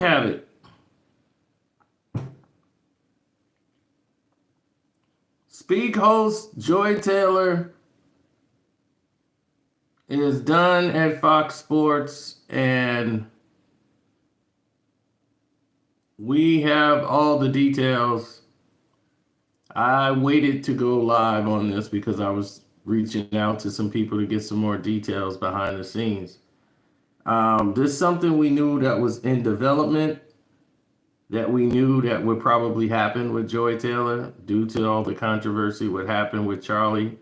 have it. Speak host Joy Taylor is done at Fox Sports, and we have all the details. I waited to go live on this because I was reaching out to some people to get some more details behind the scenes. This is something we knew that was in development, that we knew that would probably happen with Joy Taylor due to all the controversy what happened with Charlie.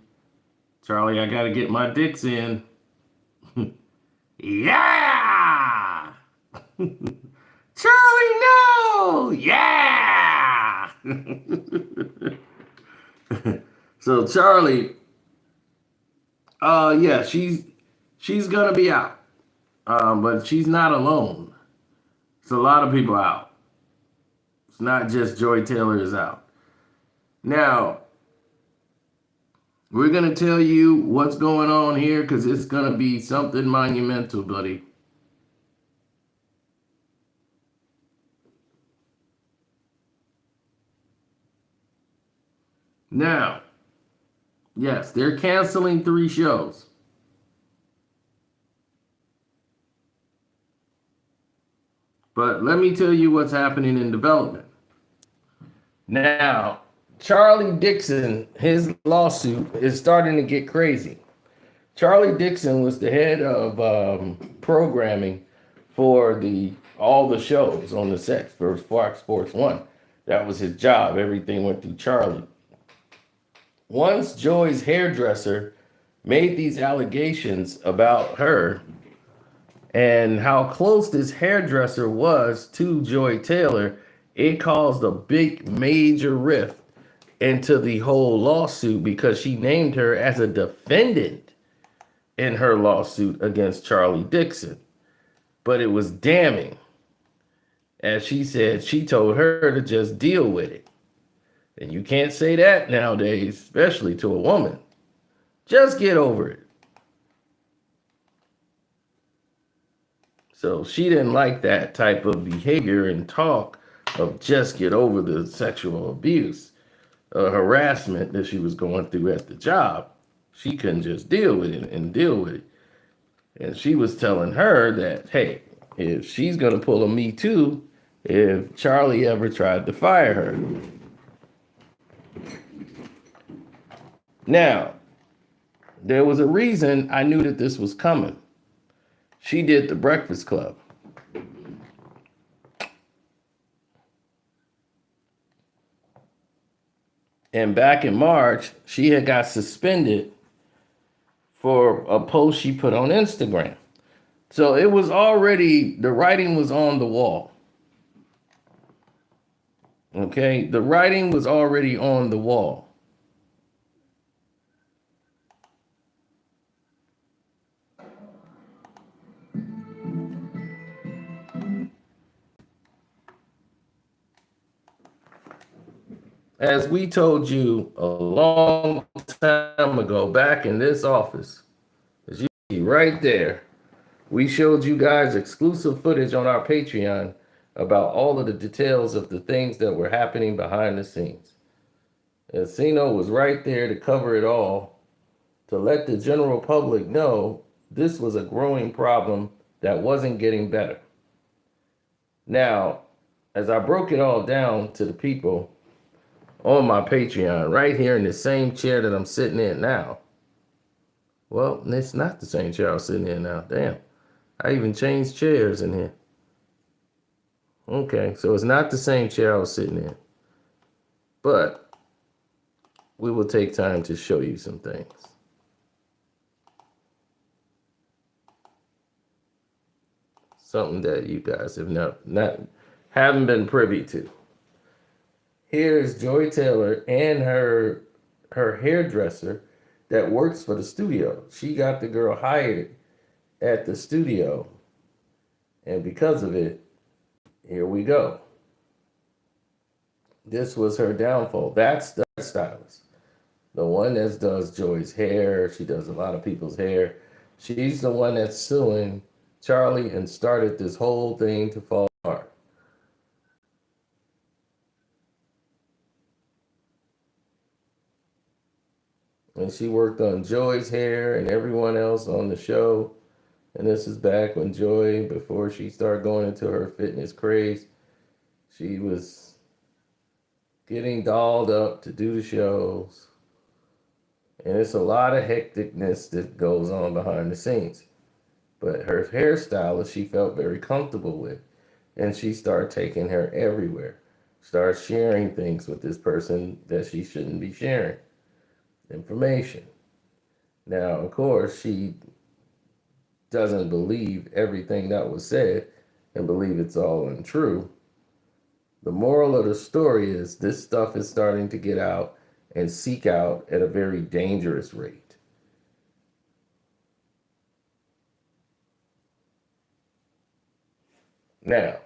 Charlie, I got to get my dicks in. Yeah! Charlie, no! Yeah! So Charlie, yeah, she's gonna be out. But she's not alone. It's a lot of people out. It's not just Joy Taylor is out. Now, we're going to tell you what's going on here because it's going to be something monumental, buddy. Now, yes, they're canceling 3 shows. But let me tell you what's happening in development. Now, Charlie Dixon, his lawsuit is starting to get crazy. Charlie Dixon was the head of programming for all the shows on the set for Fox Sports 1. That was his job. Everything went through Charlie. Once Joy's hairdresser made these allegations about her and how close this hairdresser was to Joy Taylor, it caused a big major rift into the whole lawsuit because she named her as a defendant in her lawsuit against Charlie Dixon. But it was damning. As she said, she told her to just deal with it. And you can't say that nowadays, especially to a woman. Just get over it. So she didn't like that type of behavior and talk of just get over the sexual abuse, harassment that she was going through at the job. She couldn't just deal with it and deal with it. And she was telling her that, hey, if she's going to pull a Me Too, if Charlie ever tried to fire her. Now, there was a reason I knew that this was coming. She did The Breakfast Club. And back in March, she had got suspended for a post she put on Instagram. So it was already, the writing was on the wall. Okay, the writing was already on the wall. As we told you a long time ago back in this office, as you see right there, we showed you guys exclusive footage on our Patreon about all of the details of the things that were happening behind the scenes. Encino was right there to cover it all, to let the general public know this was a growing problem that wasn't getting better. Now, as I broke it all down to the people on my Patreon, right here in the same chair that I'm sitting in now. Well, it's not the same chair I'm sitting in now. Damn. I even changed chairs in here. Okay, so it's not the same chair I was sitting in. But we will take time to show you some things. Something that you guys have haven't been privy to. Here's Joy Taylor and her hairdresser that works for the studio. She got the girl hired at the studio. And because of it, here we go. This was her downfall. That's the stylist. The one that does Joy's hair. She does a lot of people's hair. She's the one that's suing Charlie and started this whole thing to fall apart. when she worked on Joy's hair and everyone else on the show. And this is back when Joy, before she started going into her fitness craze, she was getting dolled up to do the shows. And it's a lot of hecticness that goes on behind the scenes. But her hairstylist, she felt very comfortable with. And she started taking her everywhere. Started sharing things with this person that she shouldn't be sharing. Information. Now, of course, she doesn't believe everything that was said and believe it's all untrue. The moral of the story is this stuff is starting to get out and seek out at a very dangerous rate. Now,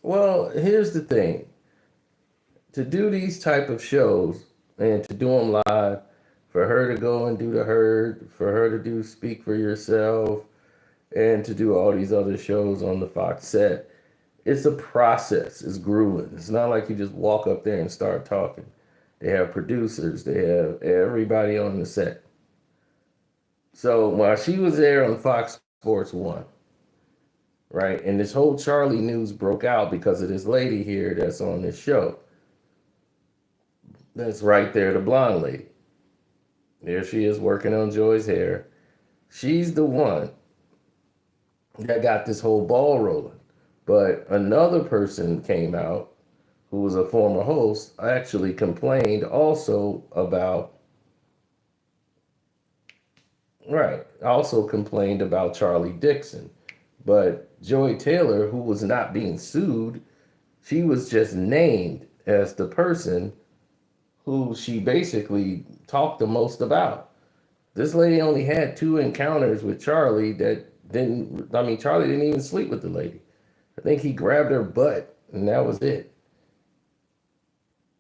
well, here's the thing. To do these type of shows and to do them live, for her to go and do the herd, for her to do Speak for Yourself, and to do all these other shows on the Fox set, it's a process. It's grueling. It's not like you just walk up there and start talking. They have producers. They have everybody on the set. So while she was there on Fox Sports 1, right, and this whole Charlie news broke out because of this lady here that's on this show. That's right there, the blonde lady. There she is working on Joy's hair. She's the one that got this whole ball rolling. But another person came out who was a former host actually complained also about, right, also complained about Charlie Dixon. But Joy Taylor, who was not being sued, she was just named as the person who she basically talked the most about. This lady only had 2 encounters with Charlie that didn't, I mean, Charlie didn't even sleep with the lady. I think he grabbed her butt and that was it.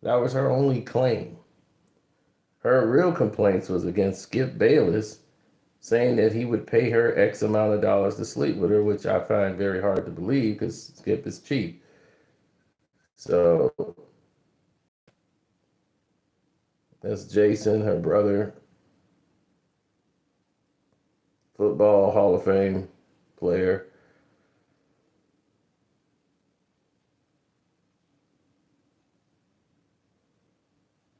That was her only claim. Her real complaints was against Skip Bayless, saying that he would pay her X amount of dollars to sleep with her, which I find very hard to believe because Skip is cheap. So that's Jason, her brother, football Hall of Fame player.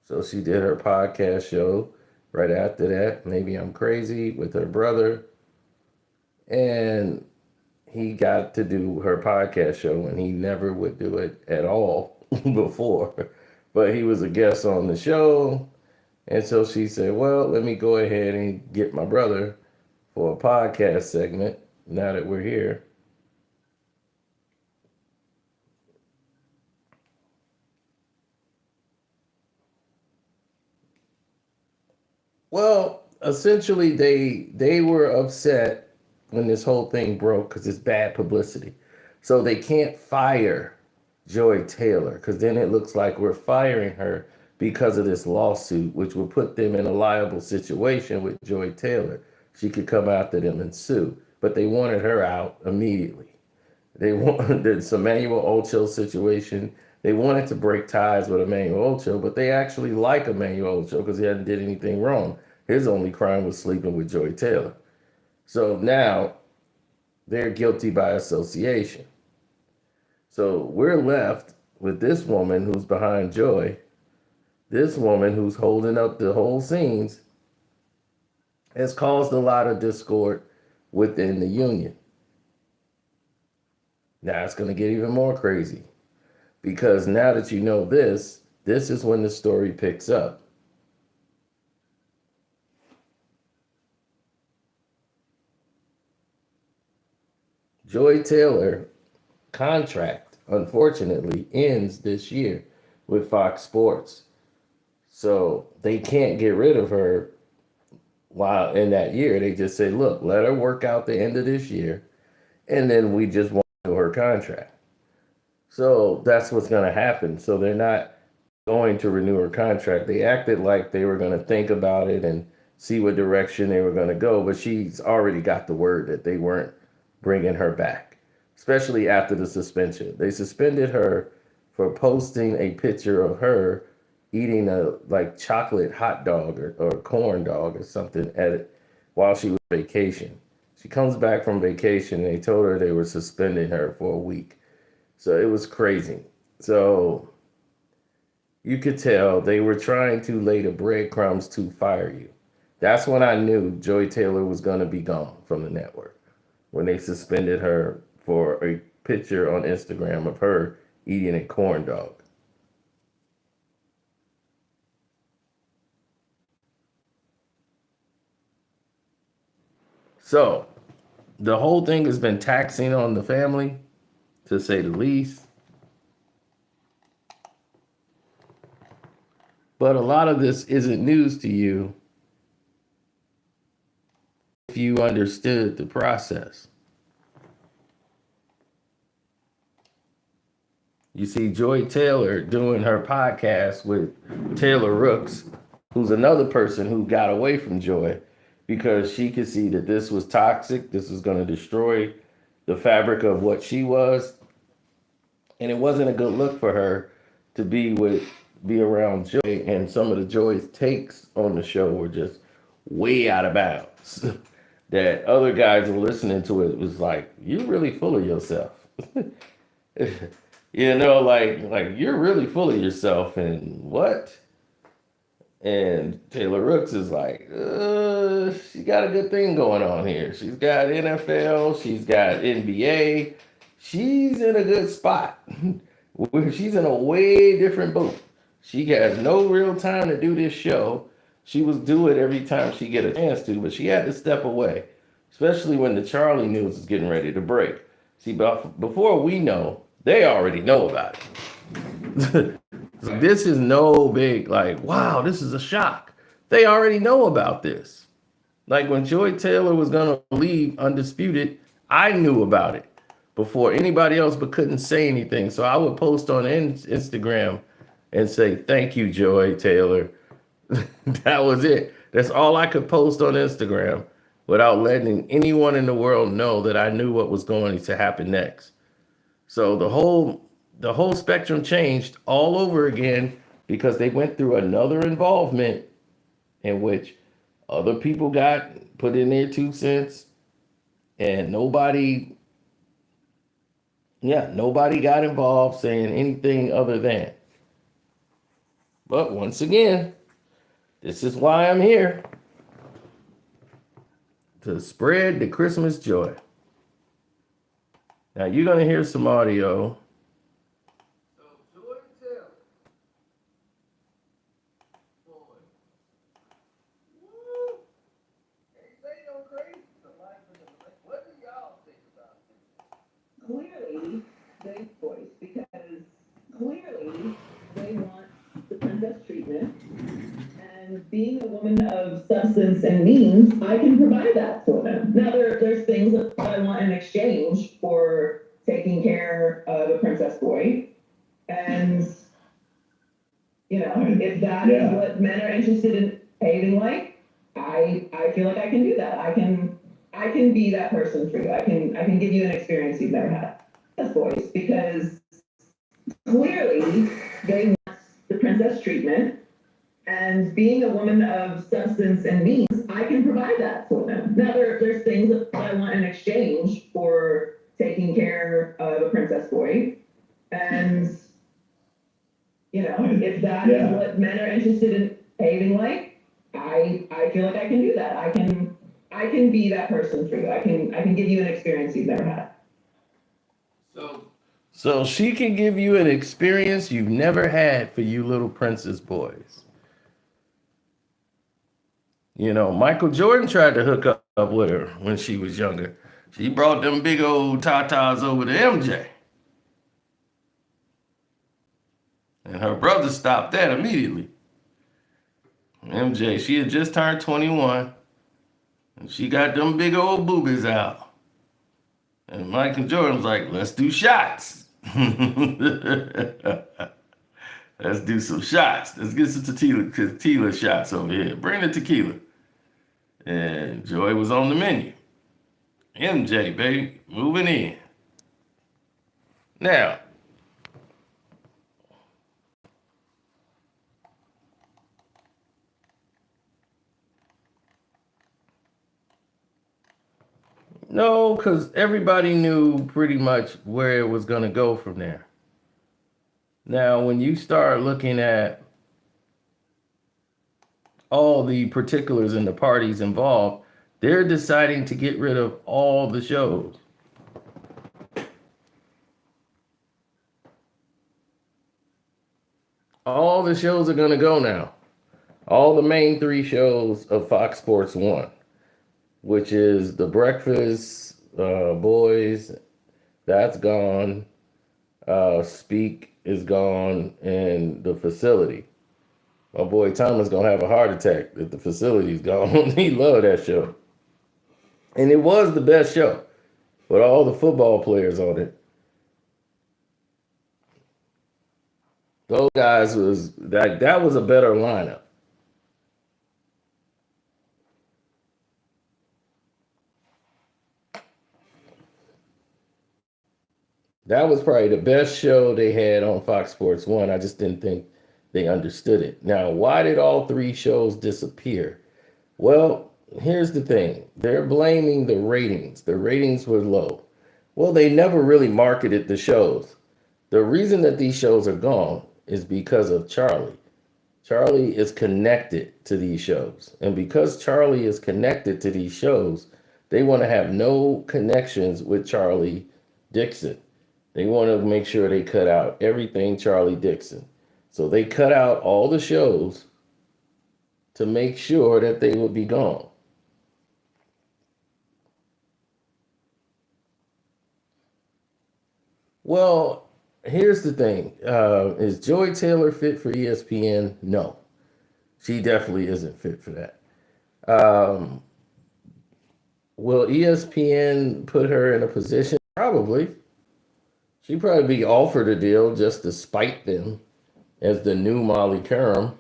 So she did her podcast show right after that, Maybe I'm Crazy, with her brother. And he got to do her podcast show, and he never would do it at all before. But he was a guest on the show. And so she said, well, let me go ahead and get my brother for a podcast segment now that we're here. Well, essentially, they were upset when this whole thing broke because it's bad publicity. So they can't fire Joy Taylor because then it looks like we're firing her because of this lawsuit, which would put them in a liable situation with Joy Taylor. She could come after them and sue, but they wanted her out immediately. They wanted this Emmanuel Ocho situation. They wanted to break ties with Emmanuel Ocho, but they actually like Emmanuel Ocho because he hadn't did anything wrong. His only crime was sleeping with Joy Taylor. So now they're guilty by association. So we're left with this woman who's behind Joy, this woman who's holding up the whole scenes, has caused a lot of discord within the union. Now it's going to get even more crazy because now that you know this is when the story picks up. Joy Taylor contract, unfortunately, ends this year with Fox Sports. So they can't get rid of her while in that year. They just say, look, let her work out the end of this year, and then we just want her contract. So that's what's going to happen. So they're not going to renew her contract. They acted like they were going to think about it and see what direction they were going to go, but she's already got the word that they weren't bringing her back, especially after the suspension. They suspended her for posting a picture of her eating a like chocolate hot dog or corn dog or something while she was on vacation. She comes back from vacation and they told her they were suspending her for a week. So it was crazy. So you could tell they were trying to lay the breadcrumbs to fire you. That's when I knew Joy Taylor was going to be gone from the network, when they suspended her for a picture on Instagram of her eating a corn dog. So the whole thing has been taxing on the family, to say the least. But a lot of this isn't news to you if you understood the process. You see Joy Taylor doing her podcast with Taylor Rooks, who's another person who got away from Joy because she could see that this was toxic. This was going to destroy the fabric of what she was. And it wasn't a good look for her to be around Joy. And some of the Joy's takes on the show were just way out of bounds. That other guys were listening to it was like, you're really full of yourself. like you're really full of yourself, and what? And Taylor Rooks is like, she got a good thing going on here. She's got NFL, she's got NBA. She's in a good spot. She's in a way different boat. She has no real time to do this show. She was do it every time she get a chance to, but she had to step away, especially when the Charlie news is getting ready to break. See, before we know, they already know about it. This is no big, like, wow, this is a shock. They already know about this. Like when Joy Taylor was going to leave Undisputed, I knew about it before anybody else, but couldn't say anything. So I would post on Instagram and say, thank you, Joy Taylor. That was it. That's all I could post on Instagram without letting anyone in the world know that I knew what was going to happen next. So the whole spectrum changed all over again because they went through another involvement in which other people got put in their 2 cents, and nobody got involved saying anything other than. But once again, this is why I'm here, to spread the Christmas joy. Now you're gonna hear some audio. So Joy Taylor, boy, woo, ain't they no crazy? The life of the, what do y'all think about this? Clearly, they voice because clearly they want the princess treatment. And being a woman of substance and means, I can provide that for them. Now, there's things that I want in exchange for taking care of a princess boy. And, if that is what men are interested in behaving like, I feel like I can do that. I can be that person for you. I can give you an experience you've never had. Princess boys, because clearly they want the princess treatment. And being a woman of substance and means, I can provide that for them. Now, there's things that I want in exchange for taking care of a princess boy. And, if that is what men are interested in behaving like, I feel like I can do that. I can be that person for you. I can give you an experience you've never had. So she can give you an experience you've never had for you little princess boys. Michael Jordan tried to hook up with her when she was younger. She brought them big old tatas over to MJ. And her brother stopped that immediately. MJ, she had just turned 21. And she got them big old boobies out. And Michael Jordan's like, let's do shots. Let's do some shots. Let's get some tequila shots over here. Bring the tequila. And Joy was on the menu. MJ, baby, moving in. Now, no, because everybody knew pretty much where it was going to go from there. Now, when you start looking at all the particulars and the parties involved, they're deciding to get rid of all the shows. All the shows are going to go now. All the main three shows of Fox Sports 1, which is The Breakfast, Boys, that's gone. Speak is gone, and The Facility. My boy Thomas gonna have a heart attack if The Facility's gone. He loved that show. And it was the best show with all the football players on it. Those guys was that was a better lineup. That was probably the best show they had on Fox Sports 1. I just didn't think they understood it. Now, why did all three shows disappear? Well, here's the thing. They're blaming the ratings. The ratings were low. Well, they never really marketed the shows. The reason that these shows are gone is because of Charlie. Charlie is connected to these shows. And because Charlie is connected to these shows, they want to have no connections with Charlie Dixon. They want to make sure they cut out everything Charlie Dixon. So they cut out all the shows to make sure that they would be gone. Well, here's the thing. Is Joy Taylor fit for ESPN? No. She definitely isn't fit for that. Um, will ESPN put her in a position? Probably. She'd probably be offered a deal just to spite them as the new Molly Curran.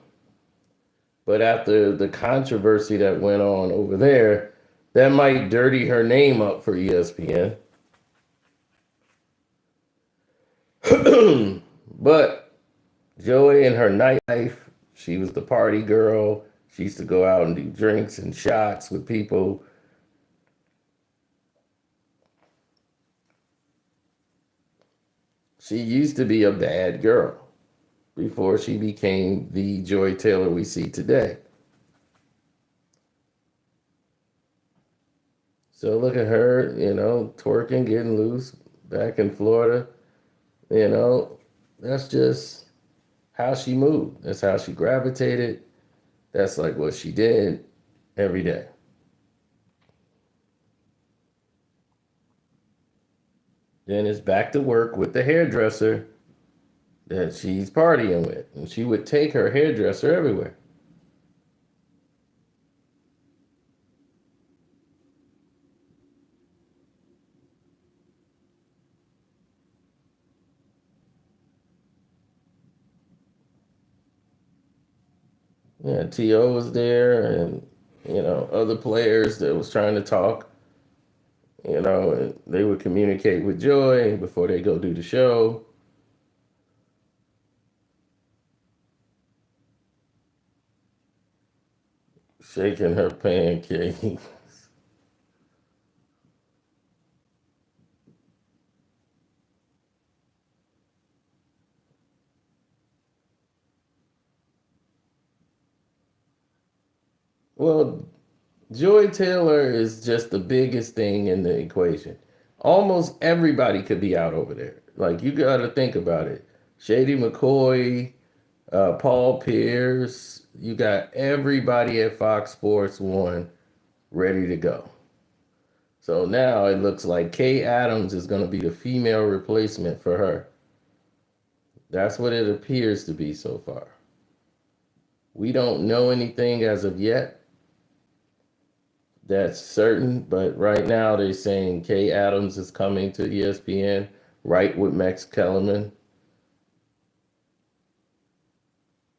But after the controversy that went on over there, that might dirty her name up for ESPN. But Joey in her nightlife, she was the party girl. She used to go out and do drinks and shots with people. She used to be a bad girl before she became the Joy Taylor we see today. So look at her, twerking, getting loose back in Florida. That's just how she moved. That's how she gravitated. That's like what she did every day. Then it's back to work with the hairdresser that she's partying with. And she would take her hairdresser everywhere. Yeah, T.O. was there and, other players that was trying to talk, and they would communicate with Joy before they go do the show. Shaking her pancake. Well, Joy Taylor is just the biggest thing in the equation. Almost everybody could be out over there. Like, you got to think about it. Shady McCoy, Paul Pierce, you got everybody at Fox Sports 1 ready to go. So now it looks like Kay Adams is going to be the female replacement for her. That's what it appears to be so far. We don't know anything as of yet. That's certain, but right now they're saying Kay Adams is coming to ESPN, right with Max Kellerman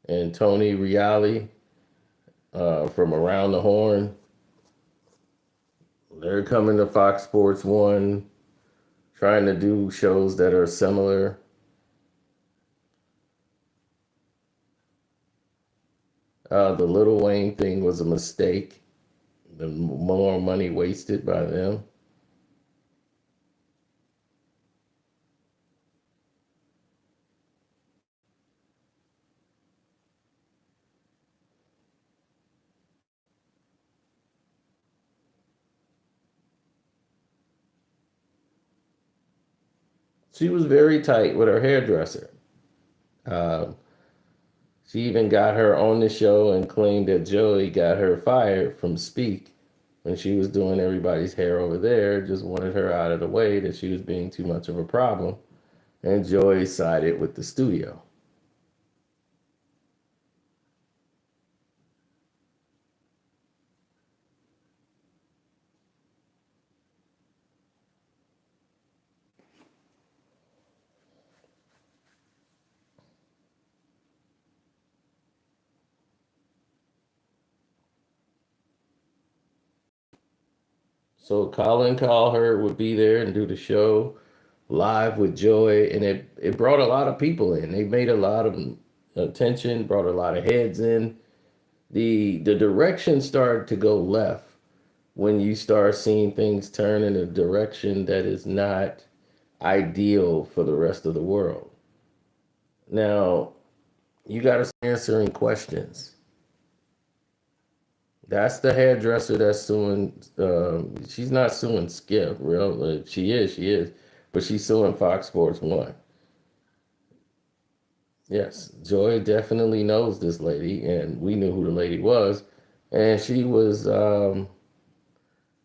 and Tony Reali from Around the Horn. They're coming to Fox Sports 1, trying to do shows that are similar. The Little Wayne thing was a mistake. The more money wasted by them. She was very tight with her hairdresser. Uh, she even got her on the show and claimed that Joey got her fired from Speak when she was doing everybody's hair over there, just wanted her out of the way, that she was being too much of a problem. And Joey sided with the studio. So Colin Cowherd would be there and do the show live with Joy, and it brought a lot of people in. They made a lot of attention, brought a lot of heads in. The direction started to go left when you start seeing things turn in a direction that is not ideal for the rest of the world. Now, you got to start answering questions. That's the hairdresser that's suing. She's not suing Skip, real. If she is, she is. But she's suing Fox Sports 1. Yes, Joy definitely knows this lady, and we knew who the lady was. And she was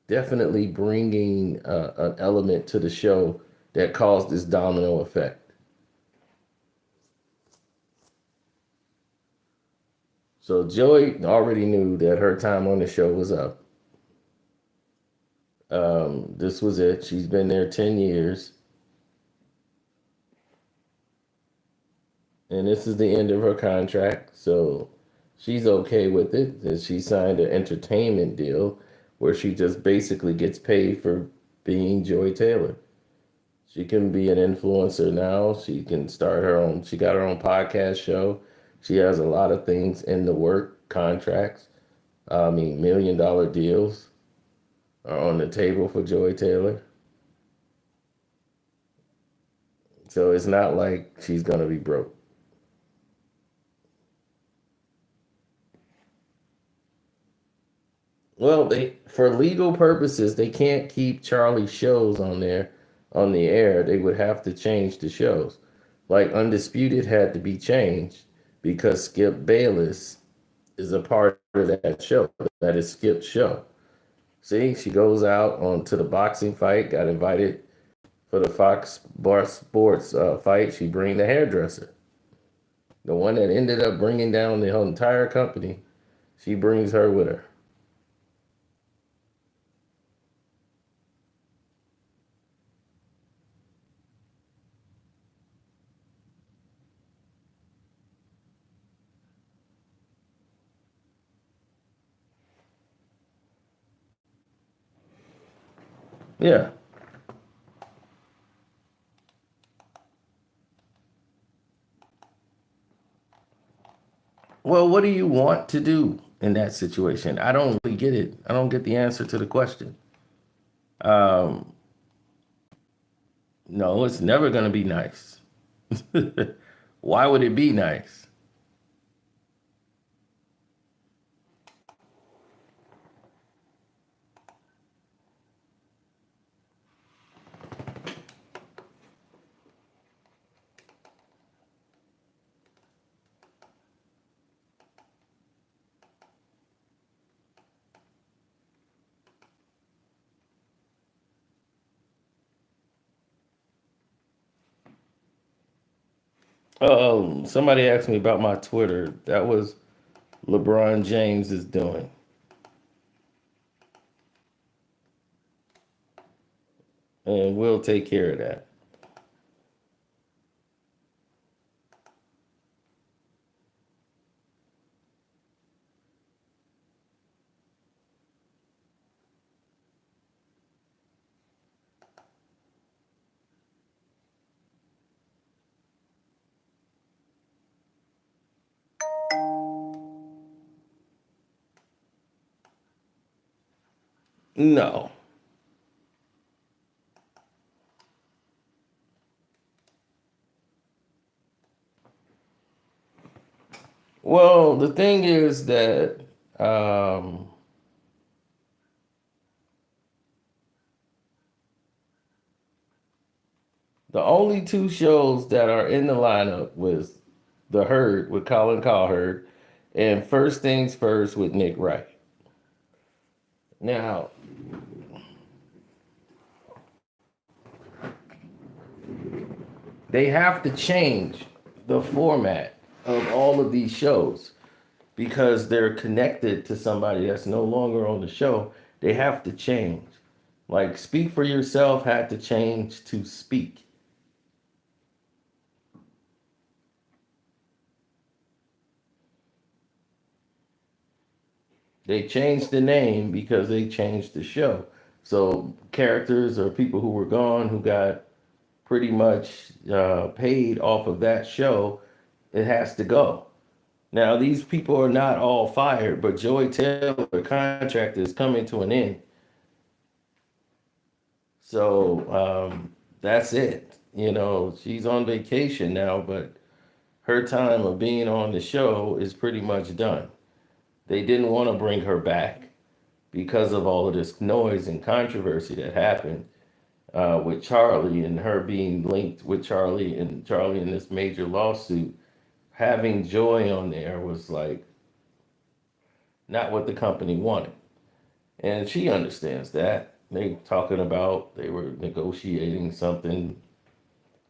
definitely bringing an element to the show that caused this domino effect. So Joy already knew that her time on the show was up. This was it. She's been there 10 years. And this is the end of her contract. So she's okay with it. And she signed an entertainment deal where she just basically gets paid for being Joy Taylor. She can be an influencer now. She can start her own. She got her own podcast show. She has a lot of things in the work, contracts. I mean, $1 million deals are on the table for Joy Taylor. So it's not like she's going to be broke. Well, they for legal purposes, they can't keep Charlie's shows on there on the air. They would have to change the shows. Like Undisputed had to be changed because Skip Bayless is a part of that show. That is Skip's show. See, she goes out on to the boxing fight, got invited for the Fox Bar Sports fight. She bring the hairdresser, the one that ended up bringing down the whole entire company. She brings her with her. Yeah. Well, what do you want to do in that situation? I don't really get it. I don't get the answer to the question. Um, no, it's never going to be nice. Why would it be nice? Somebody asked me about my Twitter. That was LeBron James is doing. and we'll take care of that. No. Well, the thing is that um, the only two shows that are in the lineup was The Herd with Colin Cowherd and First Things First with Nick Wright. Now, they have to change the format of all of these shows because they're connected to somebody that's no longer on the show. They have to change. Like Speak for Yourself had to change to Speak. They changed the name because they changed the show. So characters or people who were gone who got pretty much paid off of that show, it has to go. Now these people are not all fired, but Joy Taylor contract is coming to an end. So that's it. You know, she's on vacation now, but her time of being on the show is pretty much done. They didn't want to bring her back because of all of this noise and controversy that happened with Charlie and her being linked with Charlie in this major lawsuit. Having Joy on there was like not what the company wanted. And she understands that. They talking about they were negotiating something.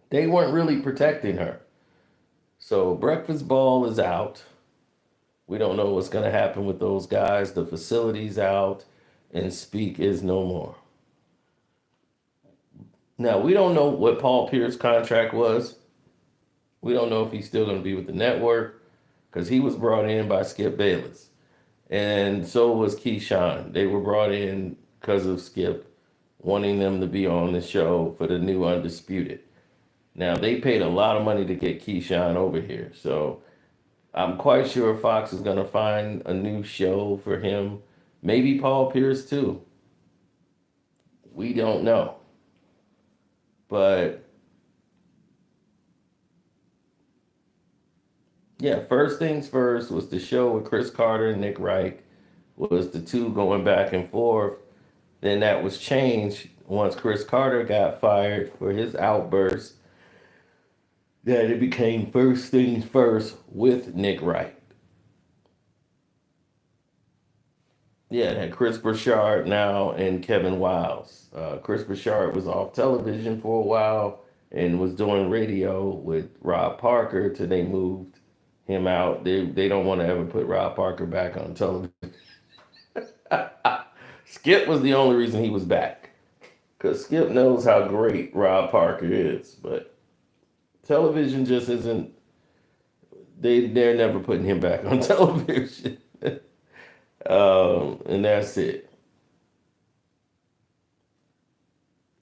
They weren't really protecting her. So Breakfast Ball is out. We don't know what's gonna happen with those guys. The facility's out and Speak is no more. Now we don't know what Paul Pierce's contract was. We don't know if he's still gonna be with the network because he was brought in by Skip Bayless. And so was Keyshawn. They were brought in because of Skip wanting them to be on the show for the new Undisputed. Now they paid a lot of money to get Keyshawn over here, so I'm quite sure Fox is gonna find a new show for him. Maybe Paul Pierce too. We don't know, but yeah. First things first was the show with Chris Carter and Nick Wright. Was the two going back and forth. Then that was changed once Chris Carter got fired for his outburst. That it became First Things First with Nick Wright. Yeah, it had Chris Burchard now and Kevin Wiles. Chris Burchard was off television for a while and was doing radio with Rob Parker till they moved him out. They don't want to ever put Rob Parker back on television. Skip was the only reason he was back because Skip knows how great Rob Parker is, but television just isn't. They're never putting him back on television, and that's it.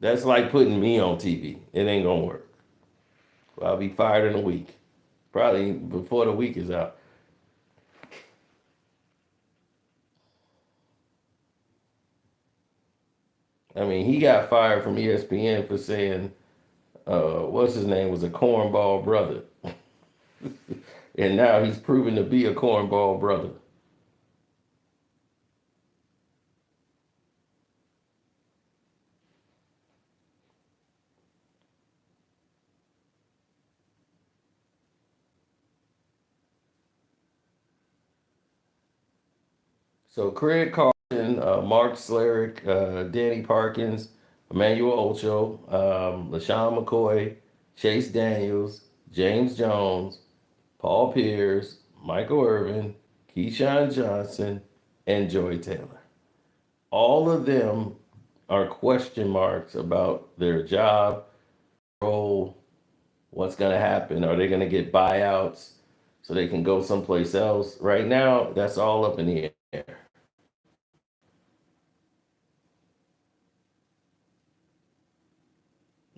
That's like putting me on TV. It ain't gonna work. I'll be fired in a week, probably before the week is out. I mean, he got fired from ESPN for saying, what's his name was a cornball brother, and now he's proven to be a cornball brother. So Craig Carson, Mark Slarick, Danny Parkins, Emmanuel Ocho, LaShawn McCoy, Chase Daniels, James Jones, Paul Pierce, Michael Irvin, Keyshawn Johnson, and Joy Taylor. All of them are question marks about their job, role, what's going to happen. Are they going to get buyouts so they can go someplace else? Right now, that's all up in the air.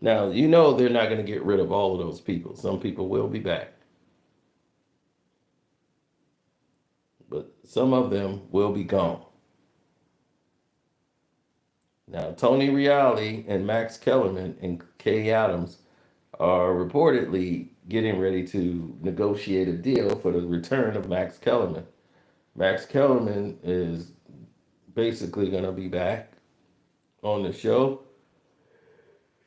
Now, you know they're not going to get rid of all of those people. Some people will be back, but some of them will be gone. Now, Tony Reale and Max Kellerman and Kay Adams are reportedly getting ready to negotiate a deal for the return of Max Kellerman. Max Kellerman is basically going to be back on the show.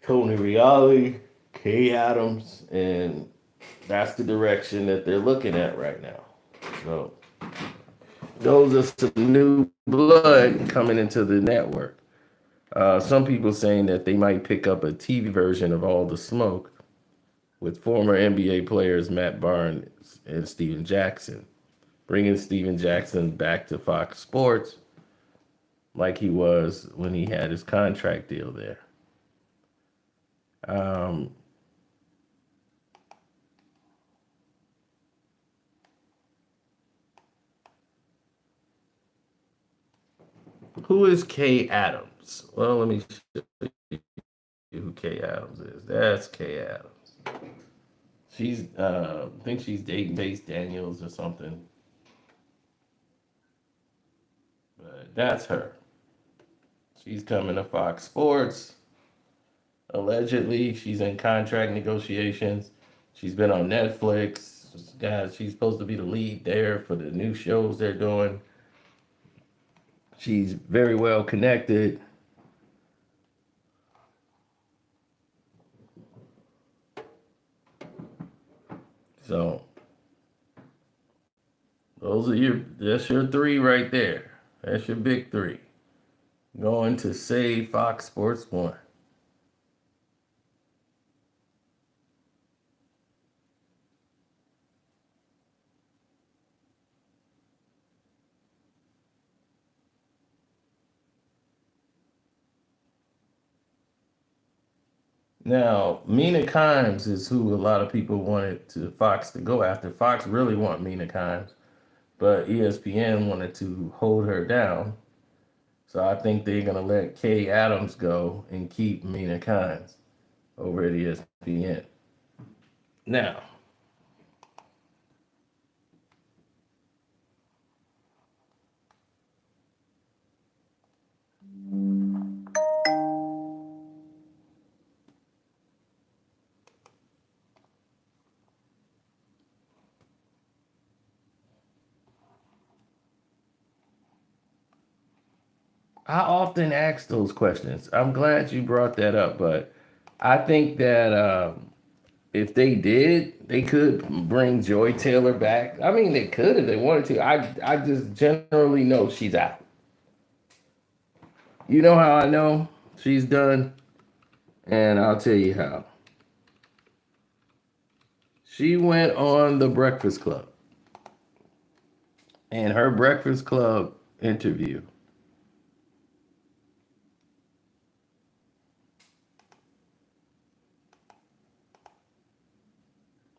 Tony Reale, Kay Adams, and that's the direction that they're looking at right now. So those are some new blood coming into the network. Some people saying that they might pick up a TV version of All the Smoke with former NBA players Matt Barnes and Steven Jackson, bringing Steven Jackson back to Fox Sports like he was when he had his contract deal there. Um, who is Kay Adams? Well, let me show you who Kay Adams is. That's Kay Adams. She's, I think she's dating Base Daniels or something, but that's her. She's coming to Fox Sports. Allegedly, she's in contract negotiations. She's been on Netflix. God, she's supposed to be the lead there for the new shows they're doing. She's very well connected. So that's your three right there. That's your big three. Going to save Fox Sports 1. Now, Mina Kimes is who a lot of people wanted to Fox to go after. Fox really want Mina Kimes, but ESPN wanted to hold her down. So I think they're gonna let Kay Adams go and keep Mina Kimes over at ESPN. Now, I often ask those questions. I'm glad you brought that up, but I think that if they did, they could bring Joy Taylor back. I mean, they could if they wanted to. I just generally know she's out. You know how I know she's done, and I'll tell you how. She went on the Breakfast Club, and her Breakfast Club interview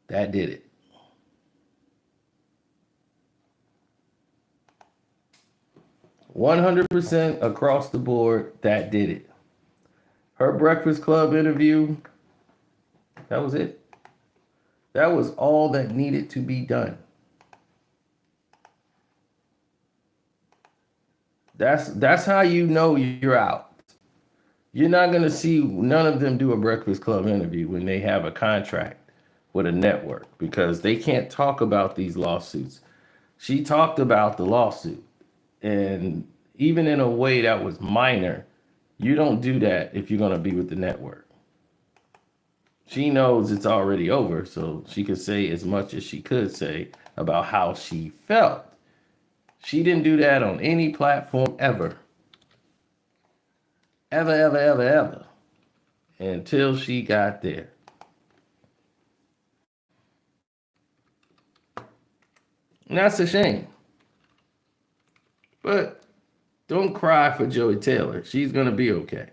that did it. 100% across the board, that did it. Her Breakfast Club interview, that was it. That was all that needed to be done. That's how you know you're out. You're not gonna see none of them do a Breakfast Club interview when they have a contract with a network because they can't talk about these lawsuits. She talked about the lawsuit, and even in a way that was minor, you don't do that if you're gonna be with the network. She knows it's already over, so she could say as much as she could say about how she felt. She didn't do that on any platform ever. Ever, ever, ever, ever. Until she got there. And that's a shame. But don't cry for Joey Taylor. She's gonna be okay.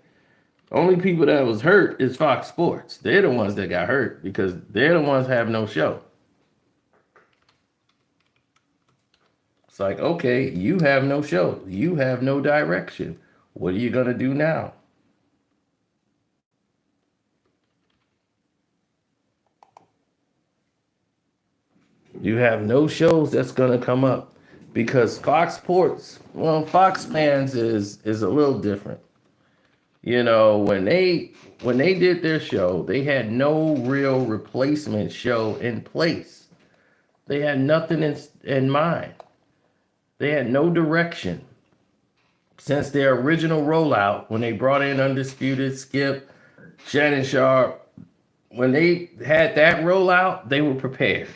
Only people that was hurt is Fox Sports. They're the ones that got hurt because they're the ones have no show. It's like, okay, you have no show. You have no direction. What are you gonna do now? You have no shows that's gonna come up because Fox Sports, well, Fox fans is a little different. You know, when they did their show, they had no real replacement show in place. They had nothing in mind. They had no direction. Since their original rollout, when they brought in Undisputed, Skip, Shannon Sharp, when they had that rollout, they were prepared.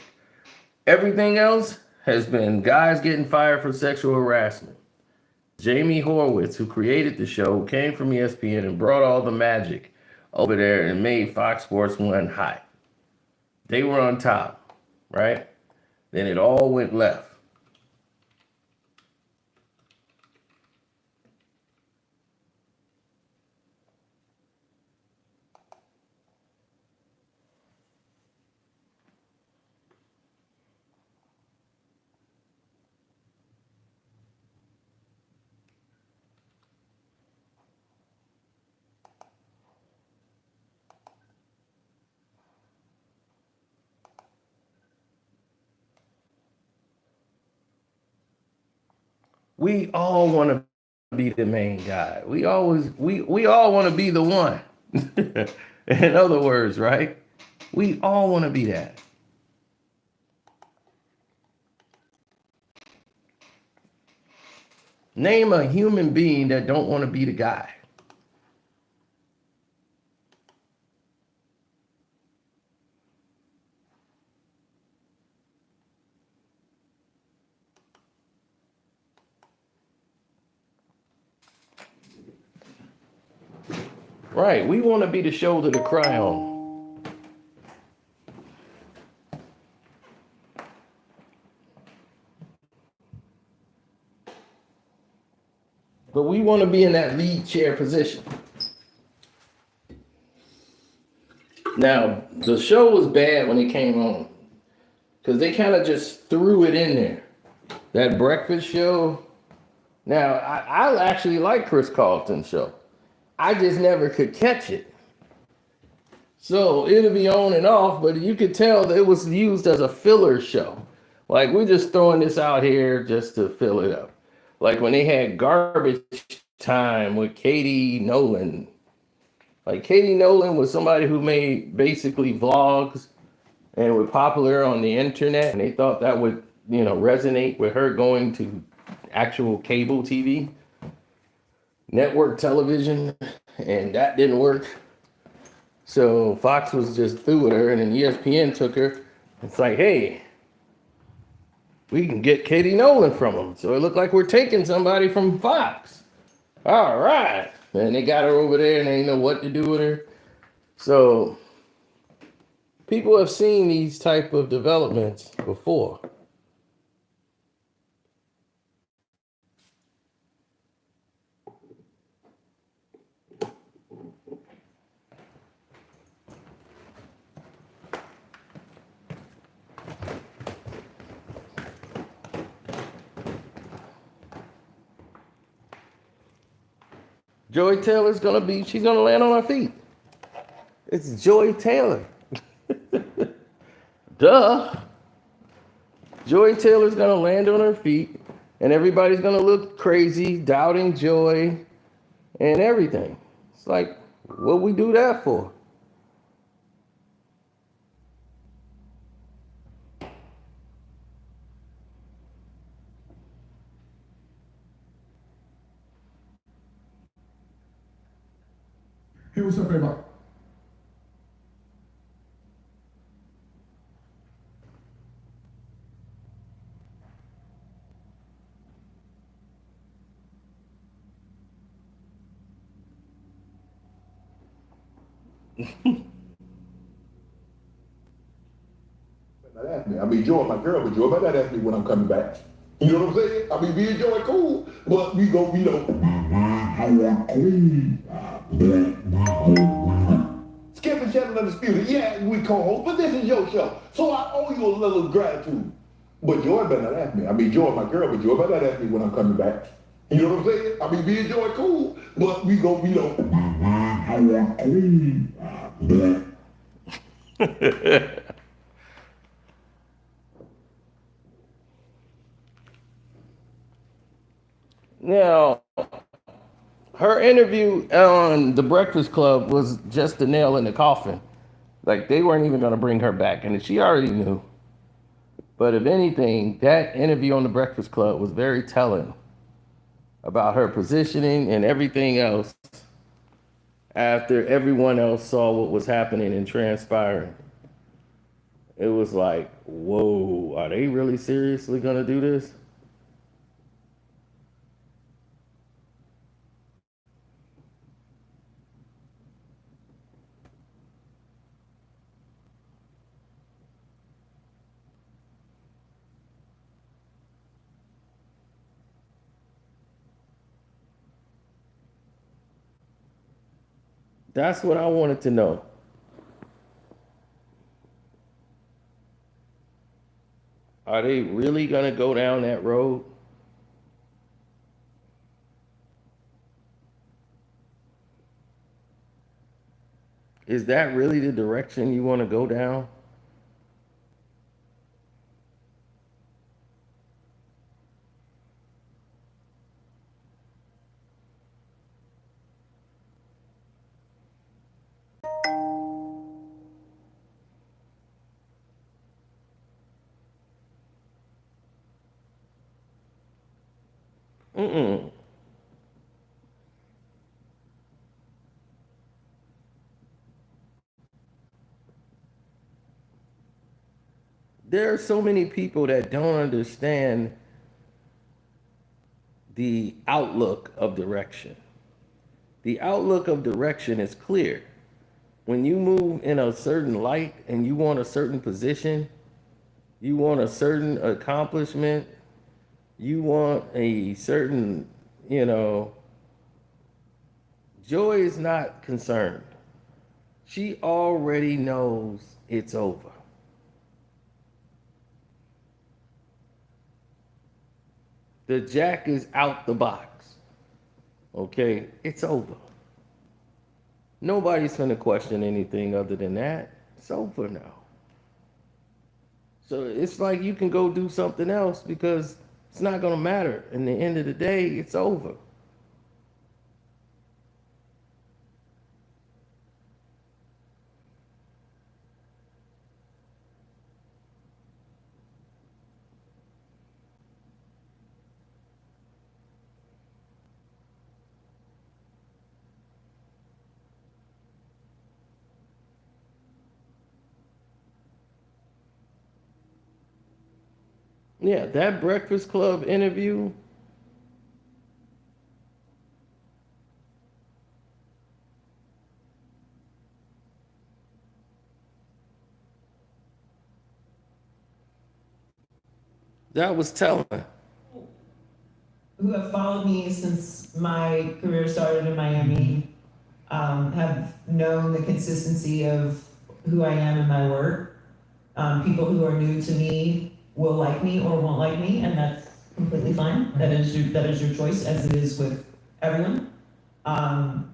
Everything else has been guys getting fired for sexual harassment. Jamie Horowitz, who created the show, came from ESPN and brought all the magic over there and made Fox Sports 1 hot. They were on top, right? Then it all went left. We all want to be the main guy. We all want to be the one. In other words, right? We all want to be that. Name a human being that don't want to be the guy. Right. We want to be the shoulder to cry on. But we want to be in that lead chair position. Now, the show was bad when it came on because they kind of just threw it in there. That breakfast show. Now, I actually like Chris Carlton's show. I just never could catch it. So it'll be on and off, but you could tell that it was used as a filler show. Like, we're just throwing this out here just to fill it up. Like when they had Garbage Time with Katie Nolan. Like, Katie Nolan was somebody who made basically vlogs and was popular on the internet. And they thought that would, resonate with her going to actual cable TV, network television. And that didn't work. So Fox was just through with her, and then ESPN took her. It's like, hey, we can get Katie Nolan from them. So it looked like we're taking somebody from Fox. All right. And they got her over there, and they didn't know what to do with her. So people have seen these type of developments before. Joy Taylor's she's gonna land on her feet. It's Joy Taylor. Duh. Joy Taylor's gonna land on her feet, and everybody's gonna look crazy, doubting Joy and everything. It's like, what we do that for? Hey, what's up, everybody? Not ask me. I mean, Joy, my girl, but Joy, but not ask me when I'm coming back. You know what I'm saying? I mean, me and Joey cool, but we go, Skip and Shannon Undisputed. Yeah, we co-host, but this is your show. So I owe you a little gratitude. But Joy better not ask me. I mean, Joy my girl, but Joy better not ask me when I'm coming back. You know what I'm saying? I mean, me and Joy cool, but we go, Now, her interview on The Breakfast Club was just the nail in the coffin. Like, they weren't even going to bring her back, and she already knew. But if anything, that interview on The Breakfast Club was very telling about her positioning and everything else after everyone else saw what was happening and transpiring. It was like, whoa, are they really seriously going to do this? That's what I wanted to know. Are they really going to go down that road? Is that really the direction you want to go down? Mm-mm. There are so many people that don't understand the outlook of direction. The outlook of direction is clear. When you move in a certain light and you want a certain position, you want a certain accomplishment, you want a certain, Joy is not concerned. She already knows it's over. The jack is out the box. Okay, it's over. Nobody's gonna question anything other than that. It's over now. So it's like you can go do something else because it's not gonna matter. In the end of the day, it's over. Yeah, that Breakfast Club interview, that was telling. Who have followed me since my career started in Miami have known the consistency of who I am in my work. People who are new to me will like me or won't like me, and that's completely fine. That is your choice, as it is with everyone. And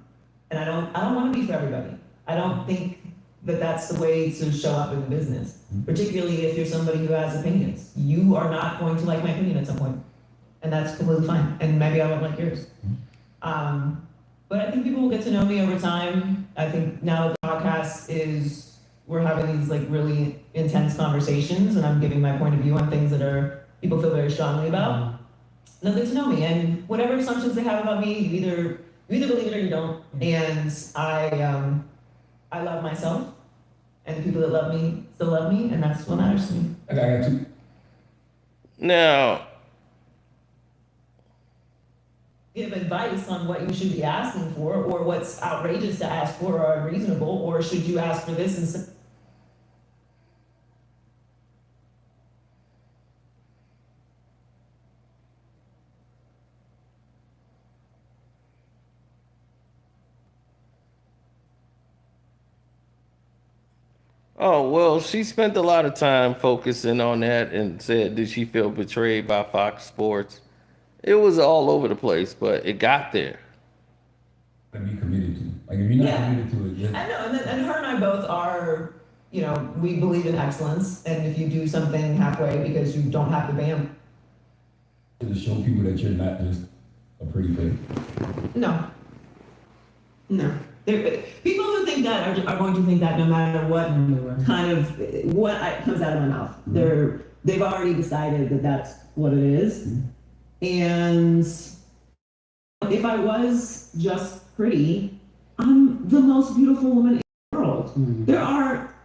I don't want to be for everybody. I don't think that that's the way to show up in the business, particularly if you're somebody who has opinions. You are not going to like my opinion at some point, and that's completely fine. And maybe I won't like yours. But I think people will get to know me over time. I think now the podcast we're having these like really intense conversations, and I'm giving my point of view on things that people feel very strongly about. They'll get to know me, and whatever assumptions they have about me, you either believe it or you don't. And I love myself, and the people that love me still love me, and that's what matters to me. I got two. Now, Give advice on what you should be asking for, or what's outrageous to ask for or unreasonable, or should you ask for this instead? Oh, well, she spent a lot of time focusing on that and said, did she feel betrayed by Fox Sports? It was all over the place, but it got there. To be committed to. Like if you're not Yeah. committed to it, just I know, and her and I both are, you know, we believe in excellence, and if you do something halfway because you don't have the bam, to show people that you're not just a pretty face. no, no. People who think that are going to think that no matter what kind of comes out of my mouth. They've already decided that that's what it is. And if I was just pretty, I'm the most beautiful woman in the world. There are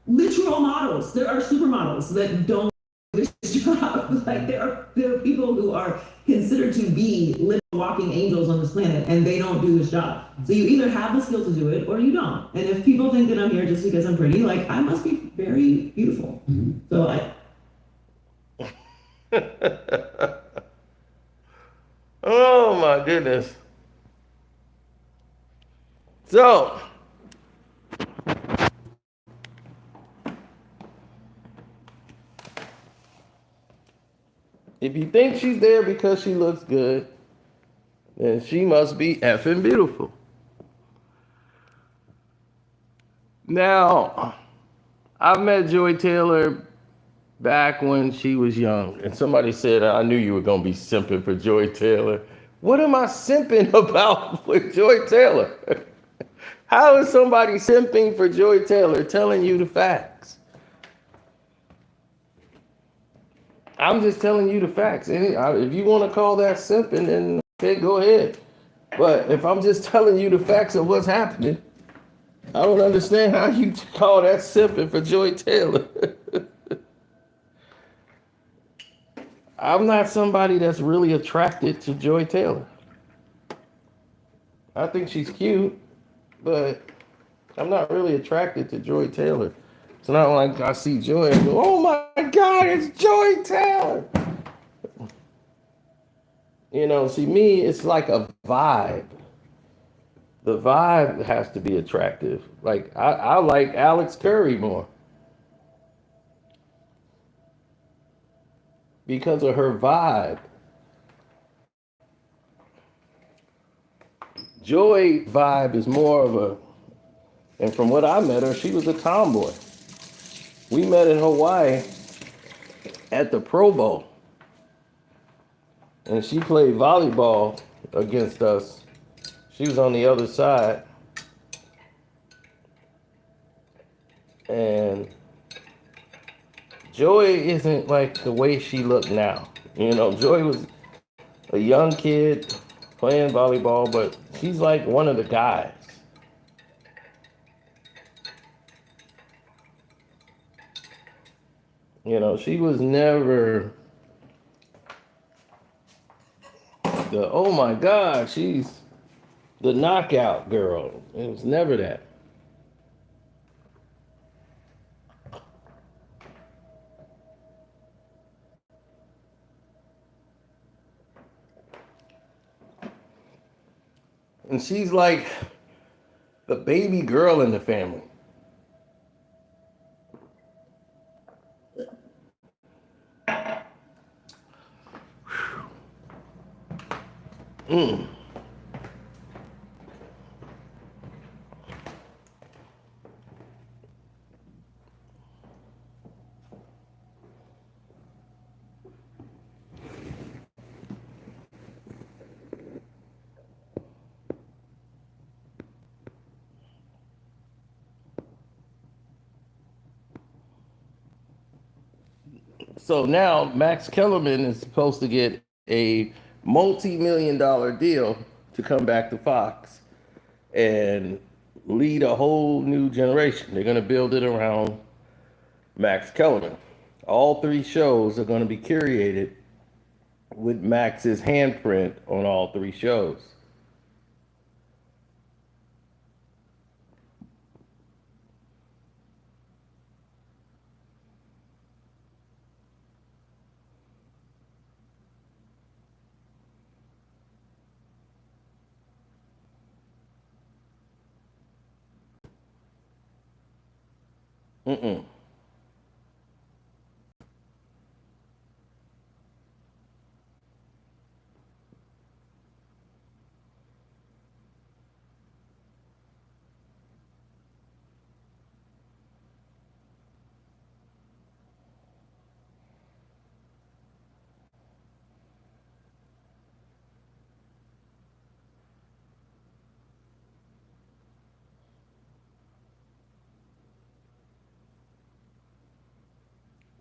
literal models. There are supermodels that don't do this job. Like there are people who are considered to be literal walking angels on this planet, and they don't do this job. So you either have the skill to do it or you don't. And if people think that I'm here just because I'm pretty, like I must be very beautiful. So Oh my goodness. So, if you think she's there because she looks good, then she must be effing beautiful. Now, I met Joy Taylor back when she was young, and somebody said, I knew you were going to be simping for Joy Taylor. What am I simping about with Joy Taylor? How is somebody simping for Joy Taylor telling you the facts? I'm just telling you the facts. If you want to call that simping, then okay, go ahead. But if I'm just telling you the facts of what's happening, I don't understand how you call that simping for Joy Taylor. I'm not somebody that's really attracted to Joy Taylor. I think she's cute, but I'm not really attracted to Joy Taylor. It's not like I see Joy and go, oh my God, it's Joy Taylor. You know, see me, it's like a vibe. The vibe has to be attractive. Like I like Alex Curry more because of her vibe. Joy vibe is more of a, and from what I met her, she was a tomboy. We met in Hawaii at the Pro Bowl, and she played volleyball against us. She was on the other side, and Joy isn't like the way she looked now. You know, Joy was a young kid playing volleyball, but she's like one of the guys. You know, she was never the, oh my God, she's the knockout girl. It was never that. And she's like the baby girl in the family. So now Max Kellerman is supposed to get a multi-million-dollar deal to come back to Fox and lead a whole new generation. They're going to build it around Max Kellerman. All three shows are going to be curated with Max's handprint on all three shows. Mm-mm.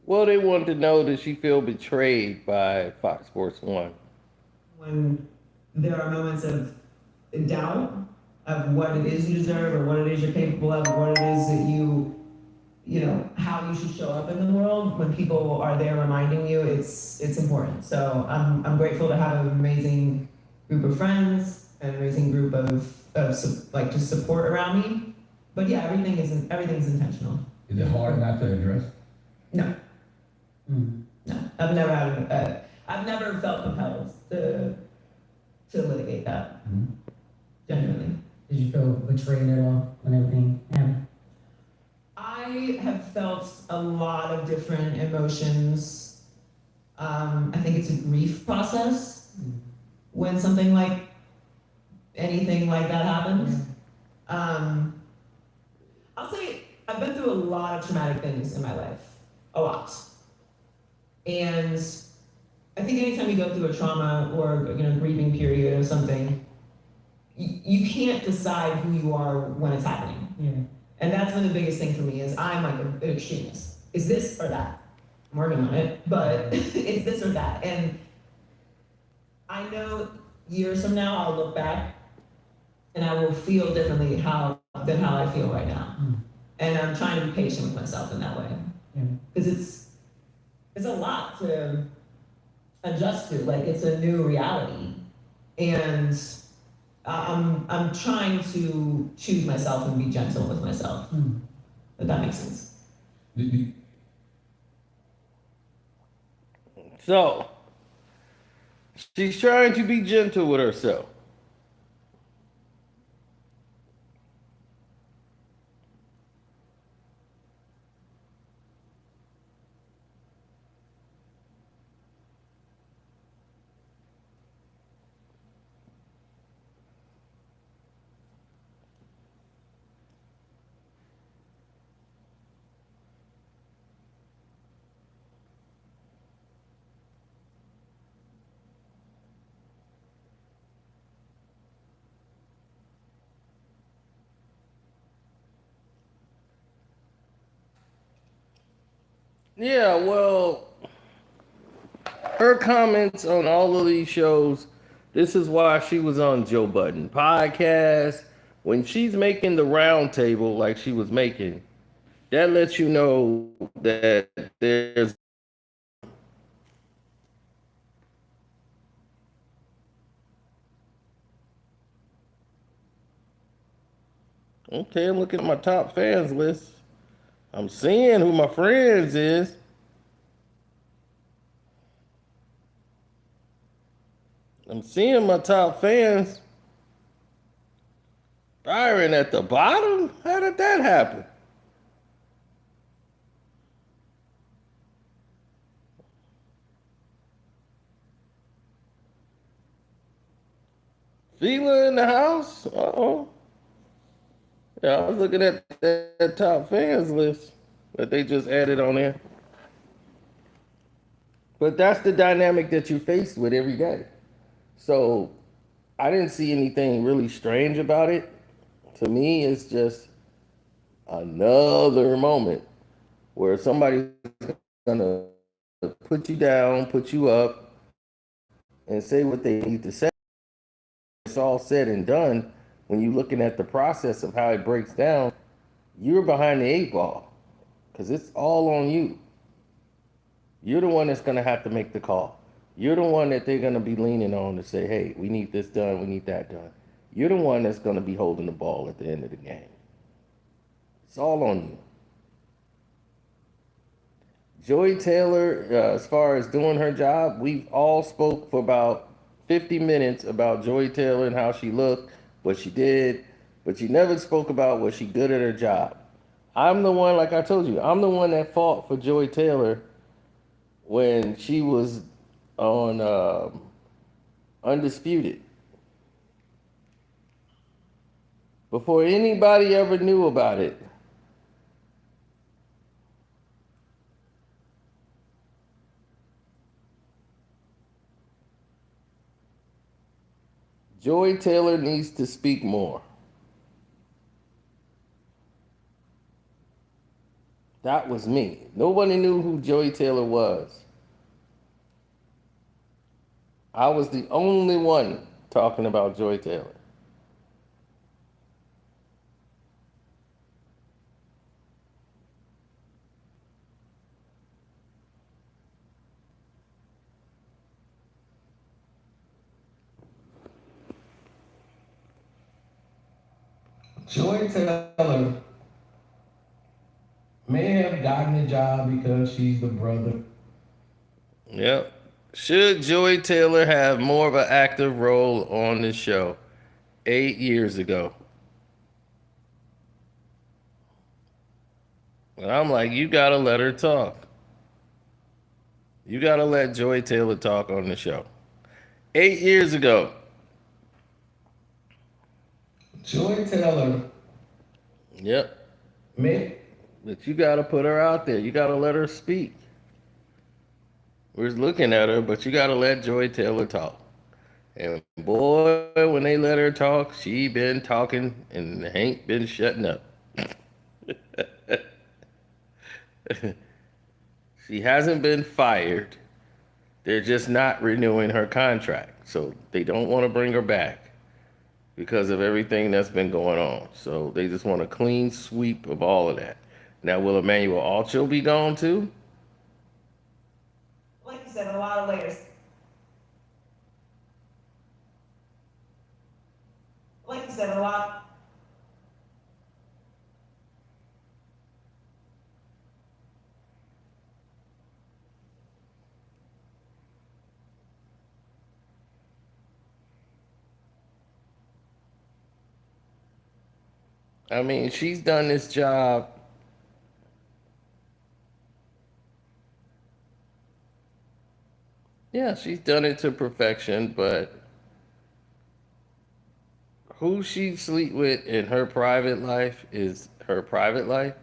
Well, they wanted to know, does she feel betrayed by Fox Sports 1? When there are moments of doubt of what it is you deserve or what it is you're capable of, or what it is that you know, how you should show up in the world, when people are there reminding you, it's important. So I'm grateful to have an amazing group of friends, an amazing group of like just support around me. But yeah, everything's intentional. Is it hard not to address? No, no, I've never felt compelled to litigate that. Genuinely. Did you feel betrayed at all when everything happened? I have felt a lot of different emotions. I think it's a grief process when something like anything like that happens. I'll say I've been through a lot of traumatic things in my life, a lot. And I think anytime you go through a trauma or grieving period or something, you can't decide who you are when it's happening. Yeah. And that's been the biggest thing for me is I'm like an extremist. Is this or that? I'm working on it, but it's this or that. And I know years from now I'll look back and I will feel differently than how I feel right now. And I'm trying to be patient with myself in that way. Because it's a lot to adjust to. Like it's a new reality. And I'm trying to choose myself and be gentle with myself. If that makes sense. So, she's trying to be gentle with herself. Yeah, well, her comments on all of these shows, this is why she was on Joe Budden podcast. When she's making the round table like she was making, that lets you know that there's okay, I'm looking at my top fans list. I'm seeing who my friends is. I'm seeing my top fans. Byron at the bottom? How did that happen? Fila in the house? Uh-oh. Yeah, I was looking at that top fans list that they just added on there. But that's the dynamic that you face with every day. So I didn't see anything really strange about it. To me, it's just another moment where somebody's gonna put you down, put you up, and say what they need to say. It's all said and done. When you're looking at the process of how it breaks down, you're behind the eight ball because it's all on you. You're the one that's gonna have to make the call. You're the one that they're gonna be leaning on to say, hey, we need this done, we need that done. You're the one that's gonna be holding the ball at the end of the game. It's all on you. Joy Taylor, as far as doing her job, we've all spoke for about 50 minutes about Joy Taylor and how she looked, what she did, but you never spoke about was she good at her job. I'm the one, like I told you, I'm the one that fought for Joy Taylor when she was on Undisputed. Before anybody ever knew about it. Joy Taylor needs to speak more. That was me. Nobody knew who Joy Taylor was. I was the only one talking about Joy Taylor. Joy Taylor may have gotten the job because she's the brother. Yep. Should Joy Taylor have more of an active role on this show 8 years ago? And I'm like, you gotta let her talk. You gotta let Joy Taylor talk on the show. 8 years ago. Joy Taylor Yep. may But you gotta put her out there. You gotta let her speak. We're looking at her, but you gotta let Joy Taylor talk. And boy, when they let her talk, she been talking and ain't been shutting up. She hasn't been fired. They're just not renewing her contract. So they don't want to bring her back because of everything that's been going on. So they just want a clean sweep of all of that. Now, will Emmanuel Alcho be gone too? Like you said, a lot of layers. Like you said, a lot. I mean, she's done this job. Yeah, she's done it to perfection, but who she sleep with in her private life is her private life.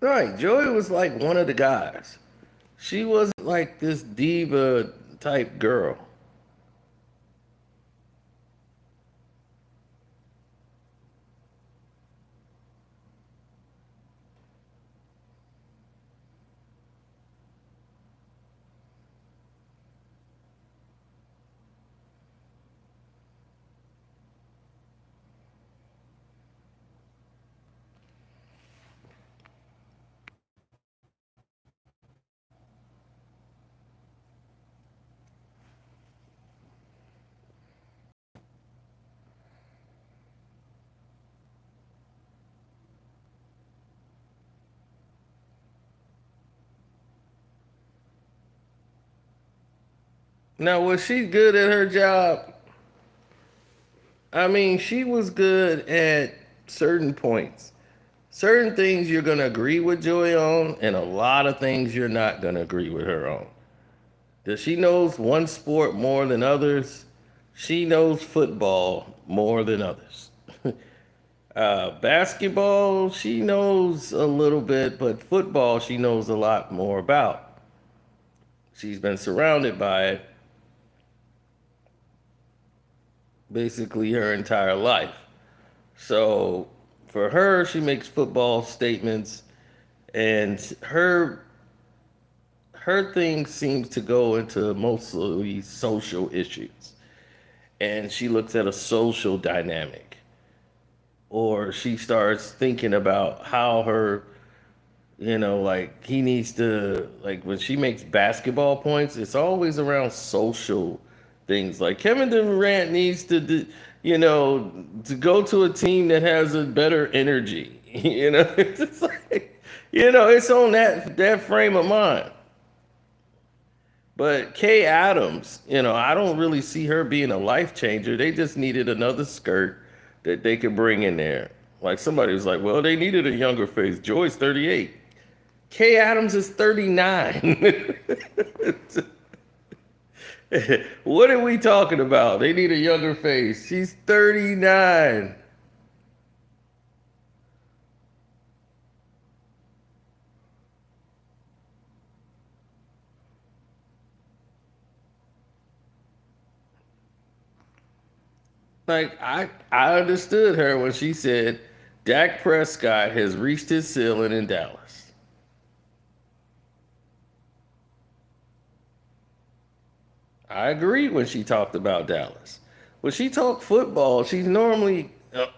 Right, Joy was like one of the guys. She wasn't like this diva type girl. Now, was she good at her job? I mean, she was good at certain points. Certain things you're going to agree with Joy on, and a lot of things you're not going to agree with her on. Does she knows one sport more than others? She knows football more than others. Basketball, she knows a little bit, but football, she knows a lot more about. She's been surrounded by it basically her entire life. So for her, she makes football statements, and her thing seems to go into mostly social issues. And she looks at a social dynamic. or she starts thinking about how her, like he needs to, like when she makes basketball points, it's always around social things. Like Kevin Durant needs to, to go to a team that has a better energy. It's just like, it's on that frame of mind. But Kay Adams, I don't really see her being a life changer. They just needed another skirt that they could bring in there. Like somebody was like, well, they needed a younger face. Joy's 38. Kay Adams is 39. What are we talking about? They need a younger face. She's 39. Like I understood her when she said Dak Prescott has reached his ceiling in Dallas. I agree when she talked about Dallas. When she talked football, she's normally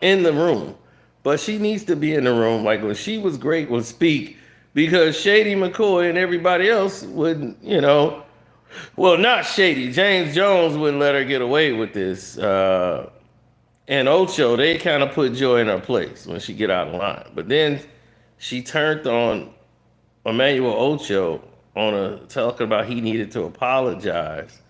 in the room, but she needs to be in the room. Like when she was great would speak because Shady McCoy and everybody else wouldn't, well, not Shady. James Jones wouldn't let her get away with this. And Ocho, they kind of put Joy in her place when she get out of line. But then she turned on Emmanuel Ocho on talking about he needed to apologize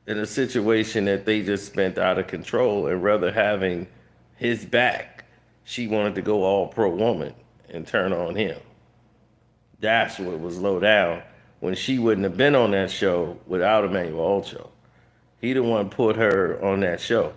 in a situation that they just spent out of control, and rather having his back, she wanted to go all pro woman and turn on him. That's what was low down when she wouldn't have been on that show without Emmanuel Ocho. He the one put her on that show.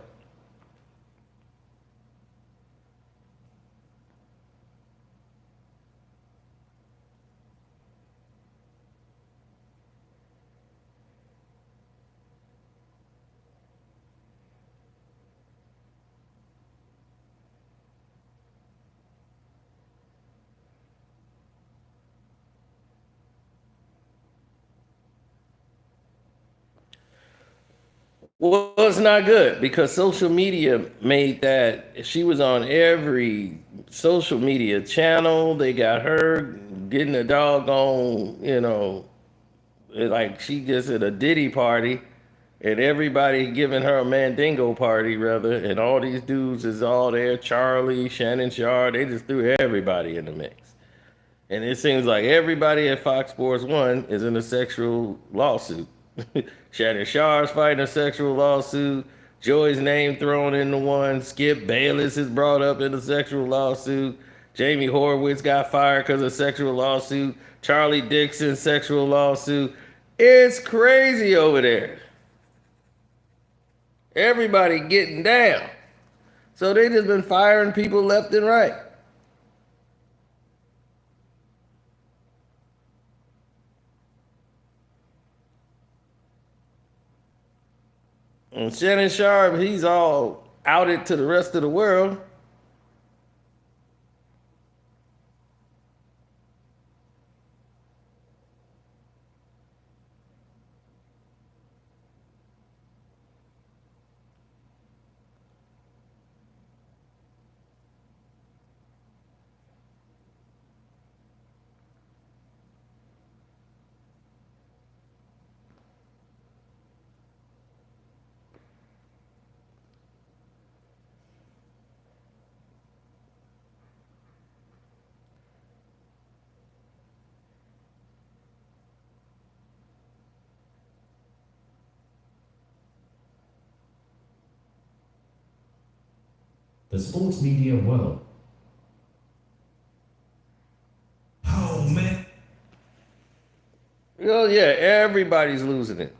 Well, it's not good because social media made that she was on every social media channel. They got her getting a doggone, like she just at a Diddy party and everybody giving her a Mandingo party, rather. And all these dudes is all there. Charlie, Shannon Sharp, they just threw everybody in the mix. And it seems like everybody at Fox Sports 1 is in a sexual lawsuit. Shannon Sharp's fighting a sexual lawsuit. Joy's name thrown into one. Skip Bayless is brought up in a sexual lawsuit. Jamie Horowitz got fired because of sexual lawsuit. Charlie Dixon, sexual lawsuit. It's crazy over there. Everybody getting down. So they just been firing people left and right. And Shannon Sharp, he's all outed to the rest of the world. The sports media world. Oh, man. Well, yeah, everybody's losing it.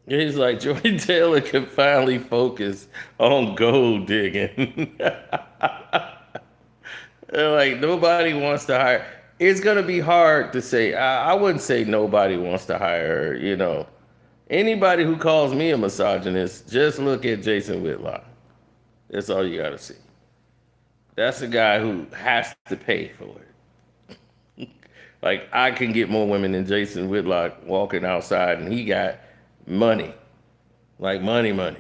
He's like, Joy Taylor can finally focus on gold digging. Like, nobody wants to hire. It's going to be hard to say. I wouldn't say nobody wants to hire her, Anybody who calls me a misogynist, just look at Jason Whitlock. That's all you got to see. That's a guy who has to pay for it. Like I can get more women than Jason Whitlock walking outside, and he got money, like money, money.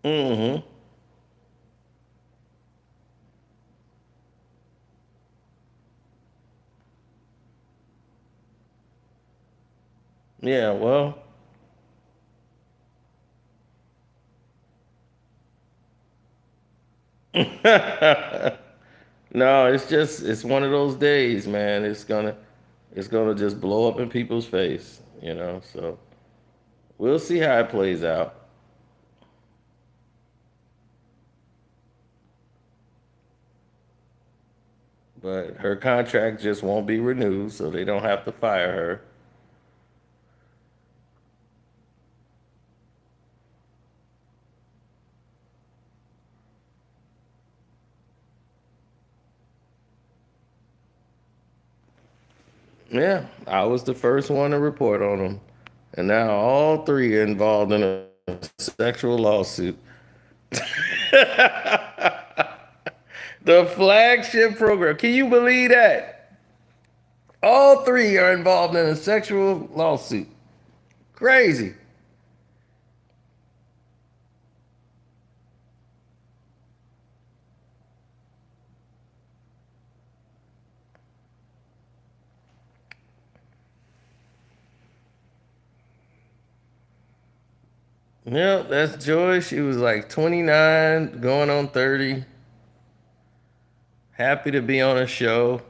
Mm-hmm. Yeah, well, no, it's one of those days, man. It's gonna just blow up in people's face, you know. So we'll see how it plays out. But her contract just won't be renewed, so they don't have to fire her. Yeah, I was the first one to report on them. And now all three are involved in a sexual lawsuit. The flagship program. Can you believe that? All three are involved in a sexual lawsuit. Crazy. Yep, that's Joy. She was like 29, going on 30. Happy to be on a show.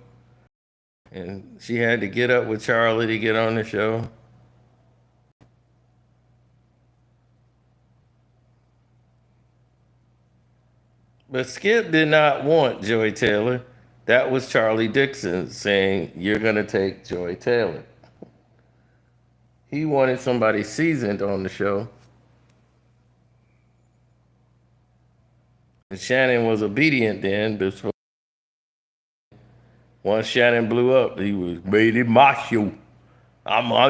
And she had to get up with Charlie to get on the show. But Skip did not want Joy Taylor. That was Charlie Dixon saying, "You're going to take Joy Taylor." He wanted somebody seasoned on the show. And Shannon was obedient then. Before, once Shannon blew up, he was made it my show. I'm